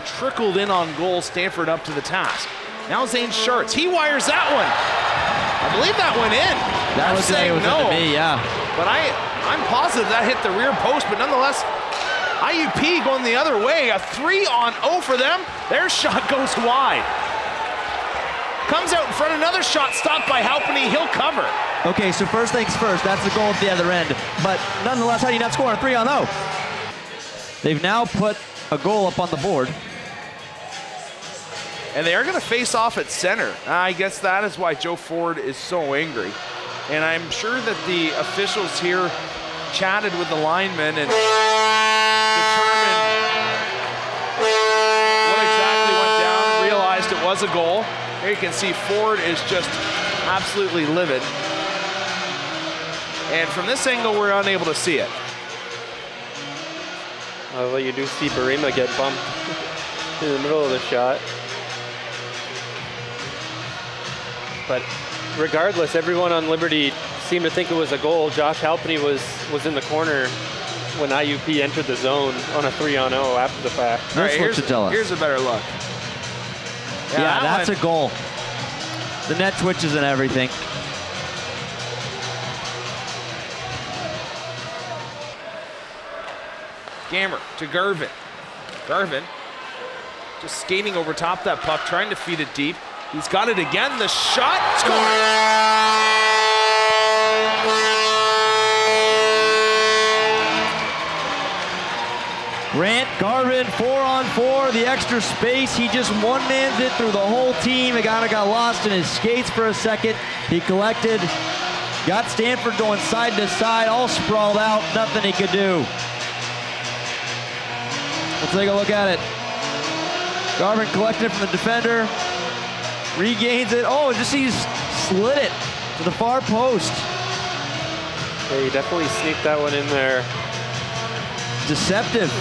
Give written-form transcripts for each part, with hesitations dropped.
Trickled in on goal, Stanford up to the task. Now Zane Schartz, he wires that one. I believe that went in. That was saying no. Me, yeah. But I'm positive that hit the rear post, but nonetheless, IUP going the other way. A 3-on-0 for them. Their shot goes wide. Comes out in front, another shot stopped by Halpenny, he'll cover. Okay, so first things first, that's the goal at the other end. But nonetheless, how do you not score on a 3-on-0? They've now put a goal up on the board. And they are going to face off at center. I guess that is why Joe Ford is so angry. And I'm sure that the officials here chatted with the linemen and determined what exactly went down and realized it was a goal. Here you can see Ford is just absolutely livid. And from this angle, we're unable to see it. Well, you do see Barima get bumped in the middle of the shot. But regardless, everyone on Liberty seemed to think it was a goal. Josh Halpenny was in the corner when IUP entered the zone on a 3-on-0 after the fact. All right, here's a better look. Yeah, that's a goal. The net twitches and everything. Gammer to Garvin. Garvin just skating over top that puck, trying to feed it deep. He's got it again, the shot, score! Grant Garvin, 4-on-4, the extra space. He just one-mans it through the whole team. It kind of got lost in his skates for a second. He collected, got Stanford going side to side, all sprawled out, nothing he could do. We'll take a look at it. Garvin collected it from the defender, regains it. Oh, just he's slid it to the far post. Yeah, he definitely sneaked that one in there. Deceptive.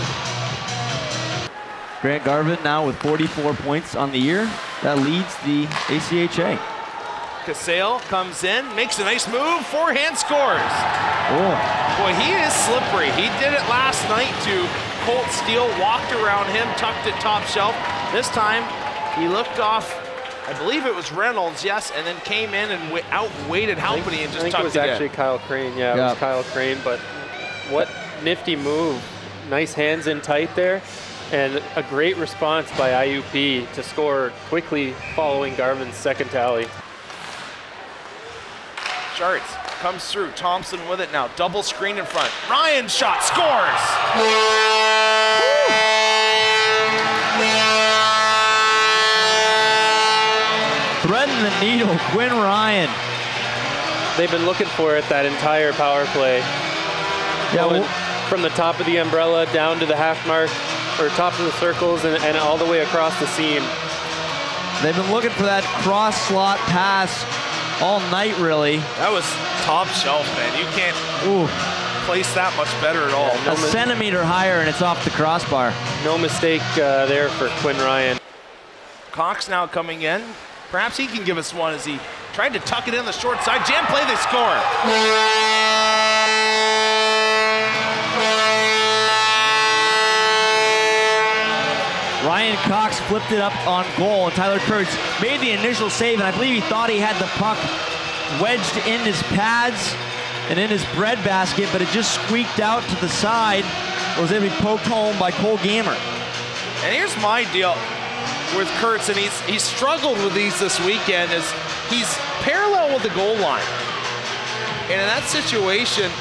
Grant Garvin now with 44 points on the year. That leads the ACHA. Casale comes in, makes a nice move, forehand scores. Oh. Boy, he is slippery. He did it last night to Colt Steele, walked around him, tucked it top shelf. This time, he looked off, I believe it was Reynolds, yes, and then came in and outweighted Halpenny and just tucked it in. I think it was actually Kyle Crane, yeah, it was Kyle Crane, but what nifty move. Nice hands in tight there, and a great response by IUP to score quickly following Garvin's second tally. Schartz comes through, Thompson with it now, double screen in front. Ryan shot, scores! Threading the needle, Quinn Ryan. They've been looking for it that entire power play. Yeah, from the top of the umbrella down to the half mark, or top of the circles, and all the way across the seam. They've been looking for that cross slot pass all night, really. That was top shelf, man. You can't place that much better at all. Yeah, a centimeter higher, and it's off the crossbar. No mistake there for Quinn Ryan. Cox now coming in. Perhaps he can give us one as he tried to tuck it in the short side. Jam play, they score. Ryan Cox flipped it up on goal, and Tyler Kurtz made the initial save, and I believe he thought he had the puck wedged in his pads and in his bread basket, but it just squeaked out to the side. It was able to be poked home by Cole Gammer. And here's my deal with Kurtz, and he's struggled with these this weekend, is he's parallel with the goal line. And in that situation,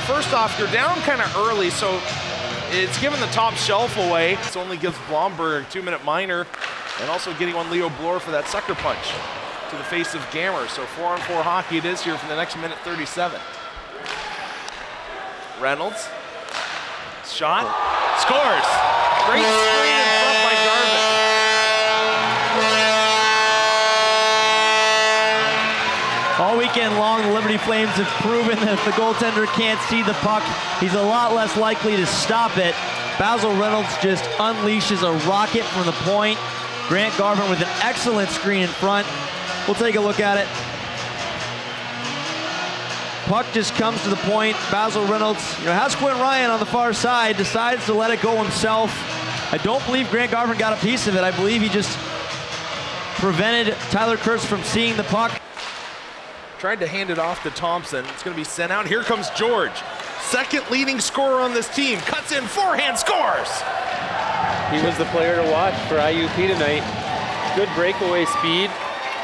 first off, you're down kind of early, so it's given the top shelf away. This only gives Blomberg a 2-minute minor, and also getting one Leo Bloor for that sucker punch to the face of Gammer. So 4-on-4 hockey it is here for the next minute 37. Reynolds, shot, scores. Great screen in front by Garvin. All weekend long, the Liberty Flames have proven that if the goaltender can't see the puck, he's a lot less likely to stop it. Basil Reynolds just unleashes a rocket from the point. Grant Garvin with an excellent screen in front. We'll take a look at it. Puck just comes to the point. Basil Reynolds, has Quinn Ryan on the far side, decides to let it go himself. I don't believe Grant Garvin got a piece of it. I believe he just prevented Tyler Kurtz from seeing the puck. Tried to hand it off to Thompson. It's going to be sent out. Here comes George. Second leading scorer on this team. Cuts in, forehand, scores! He was the player to watch for IUP tonight. Good breakaway speed.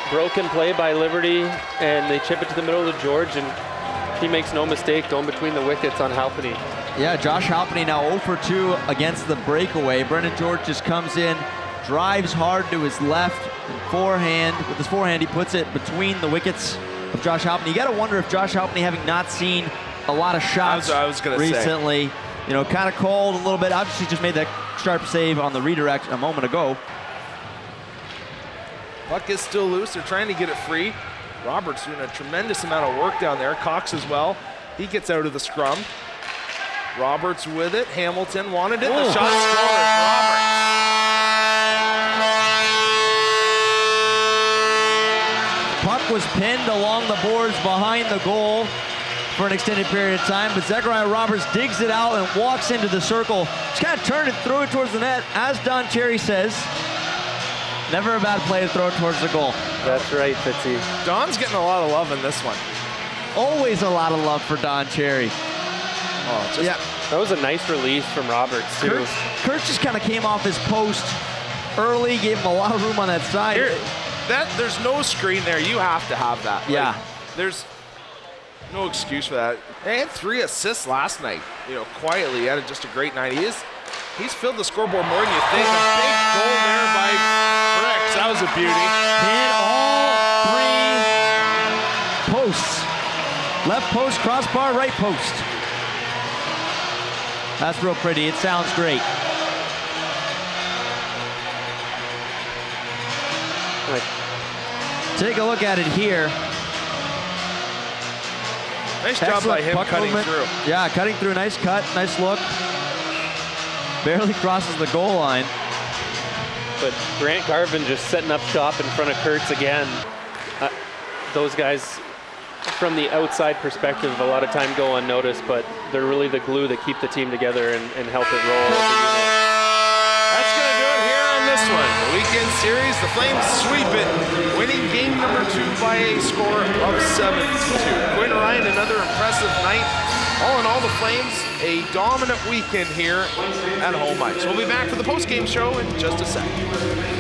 Broken play by Liberty, and they chip it to the middle of George, and he makes no mistake going between the wickets on Halpany. Yeah, Josh Halpany now 0 for 2 against the breakaway. Brendan George just comes in, drives hard to his left, and forehand. With his forehand, he puts it between the wickets of Josh Halpany. You got to wonder if Josh Halpany, having not seen a lot of shots recently, you know, kind of cold a little bit. Obviously, just made that sharp save on the redirect a moment ago. Puck is still loose. They're trying to get it free. Roberts doing a tremendous amount of work down there. Cox as well. He gets out of the scrum. Roberts with it. Hamilton wanted it. The shot scores. Roberts. Puck was pinned along the boards behind the goal for an extended period of time, but Zechariah Roberts digs it out and walks into the circle. Just kind of turned it, threw it towards the net. As Don Cherry says, never a bad play to throw it towards the goal. That's right, Fitzy. Don's getting a lot of love in this one. Always a lot of love for Don Cherry. Oh, yeah. That was a nice release from Roberts, too. Kurt just kind of came off his post early, gave him a lot of room on that side. There's no screen there. You have to have that. Yeah. Like, there's no excuse for that. They had 3 assists last night. You know, quietly, he had just a great night. He's filled the scoreboard more than you think. A big goal there by Bricks. That was a beauty. Hit all 3 posts. Left post, crossbar, right post. That's real pretty. It sounds great. Take a look at it here. Nice job by him cutting through. Yeah, cutting through. Nice cut, nice look. Barely crosses the goal line. But Grant Garvin just setting up shop in front of Kurtz again. Those guys, from the outside perspective, a lot of time go unnoticed, but they're really the glue that keep the team together and help it roll as a unit. That's going to do it here on this one. The weekend series, the Flames sweep it, winning game number 2 by a score of 7-2. Quinn Ryan, another impressive night. All in all, the Flames, a dominant weekend here at home ice. We'll be back for the post-game show in just a second.